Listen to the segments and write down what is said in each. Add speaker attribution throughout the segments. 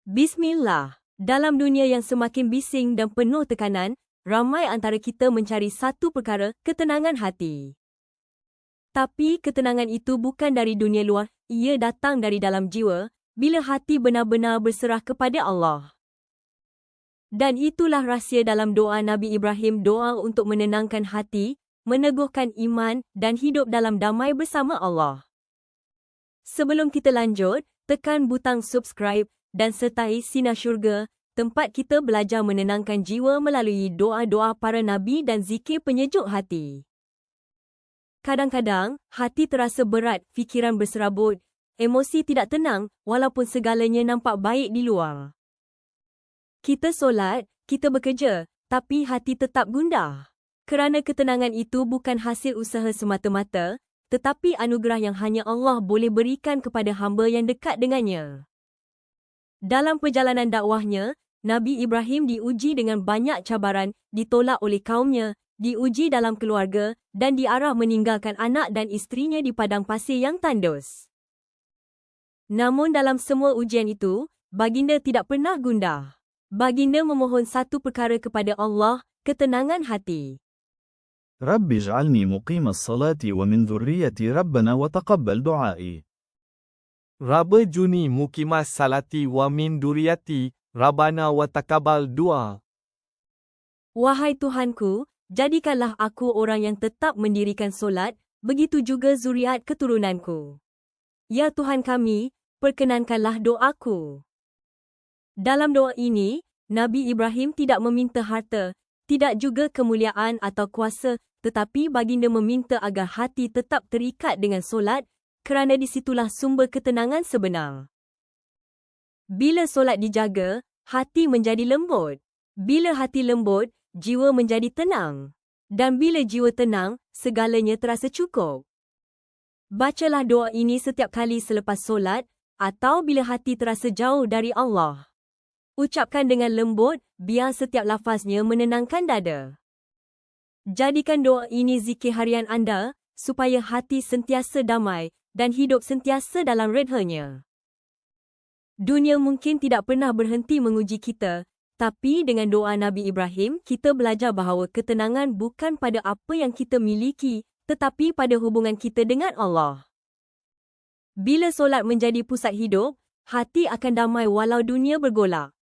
Speaker 1: Bismillah. Dalam dunia yang semakin bising dan penuh tekanan, ramai antara kita mencari satu perkara, ketenangan hati. Tapi ketenangan itu bukan dari dunia luar, ia datang dari dalam jiwa, bila hati benar-benar berserah kepada Allah. Dan itulah rahsia dalam doa Nabi Ibrahim, doa untuk menenangkan hati, meneguhkan iman dan hidup dalam damai bersama Allah. Sebelum kita lanjut, tekan butang subscribe dan sertai Sinar Syurga, tempat kita belajar menenangkan jiwa melalui doa-doa para nabi dan zikir penyejuk hati. Kadang-kadang, hati terasa berat, fikiran berserabut, emosi tidak tenang walaupun segalanya nampak baik di luar. Kita solat, kita bekerja, tapi hati tetap gundah. Kerana ketenangan itu bukan hasil usaha semata-mata, tetapi anugerah yang hanya Allah boleh berikan kepada hamba yang dekat dengannya. Dalam perjalanan dakwahnya, Nabi Ibrahim diuji dengan banyak cabaran, ditolak oleh kaumnya, diuji dalam keluarga, dan diarah meninggalkan anak dan isterinya di padang pasir yang tandus. Namun dalam semua ujian itu, baginda tidak pernah gundah. Baginda memohon satu perkara kepada Allah, ketenangan hati.
Speaker 2: رب اجعلني مقيم الصلاة ومن ذريتي ربنا وتقبل دعائي.
Speaker 3: Rabba juni mukimas salati wa min duriyati, Rabbana wa taqabbal du'a.
Speaker 1: Wahai Tuhanku, jadikanlah aku orang yang tetap mendirikan solat, begitu juga zuriat keturunanku. Ya Tuhan kami, perkenankanlah doaku. Dalam doa ini, Nabi Ibrahim tidak meminta harta, tidak juga kemuliaan atau kuasa, tetapi baginda meminta agar hati tetap terikat dengan solat, kerana disitulah sumber ketenangan sebenar. Bila solat dijaga, hati menjadi lembut. Bila hati lembut, jiwa menjadi tenang. Dan bila jiwa tenang, segalanya terasa cukup. Bacalah doa ini setiap kali selepas solat, atau bila hati terasa jauh dari Allah. Ucapkan dengan lembut, biar setiap lafaznya menenangkan dada. Jadikan doa ini zikir harian anda, supaya hati sentiasa damai dan hidup sentiasa dalam redhanya. Dunia mungkin tidak pernah berhenti menguji kita, tapi dengan doa Nabi Ibrahim, kita belajar bahawa ketenangan bukan pada apa yang kita miliki, tetapi pada hubungan kita dengan Allah. Bila solat menjadi pusat hidup, hati akan damai walau dunia bergolak.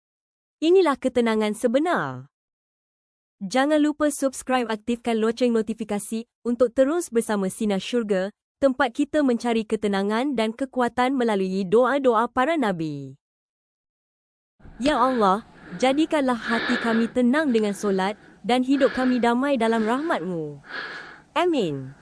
Speaker 1: Inilah ketenangan sebenar. Jangan lupa subscribe, aktifkan loceng notifikasi untuk terus bersama Sinar Syurga, tempat kita mencari ketenangan dan kekuatan melalui doa-doa para nabi. Ya Allah, jadikanlah hati kami tenang dengan solat dan hidup kami damai dalam rahmat-Mu. Amin.